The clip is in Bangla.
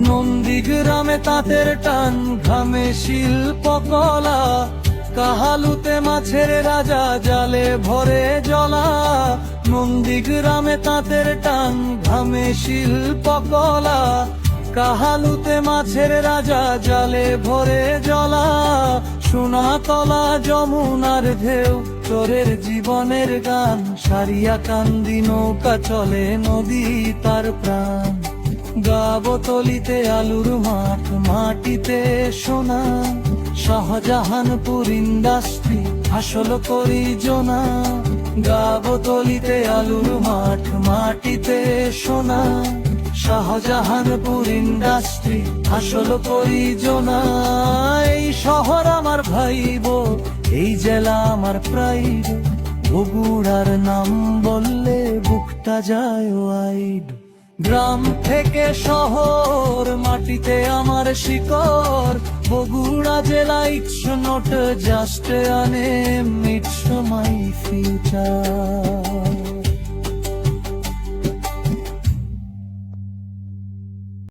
নন্দীগ্রামে তাঁতের টান, ঘামে শিল্পকলা, কাহালুতে মাছের রাজা, জালে ভরে জলা। নন্দীগ্রামে তাঁতের টান, ঘামে শিল্পকলা, কাহালুতে মাছের রাজা, জালে ভরে জলা। সোনাতলা যমুনার ঢেউ, চোরের জীবনের গান, সারিয়া কান্দি নৌকা চলে, নদী তার প্রাণ। গাবতলিতে আলুর মাঠ, মাটিতে সোনা, শাহজাহানপুর ইন্ডাস্ট্রি আসল করি জোনা। গাবতলিতে আলুর মাঠ, মাটিতে সোনা, শাহজাহানপুর ইন্ডাস্ট্রি আসল করি জোনা। এই শহর আমার ভাইব, এই জেলা আমার প্রাইড, বগুড়ার নাম বললে বুকটা যায় ওয়াইড। গ্রাম থেকে শহর, মাটিতে আমার শিকড়, বগুড়া জেলা, it's not just a name, it's my future.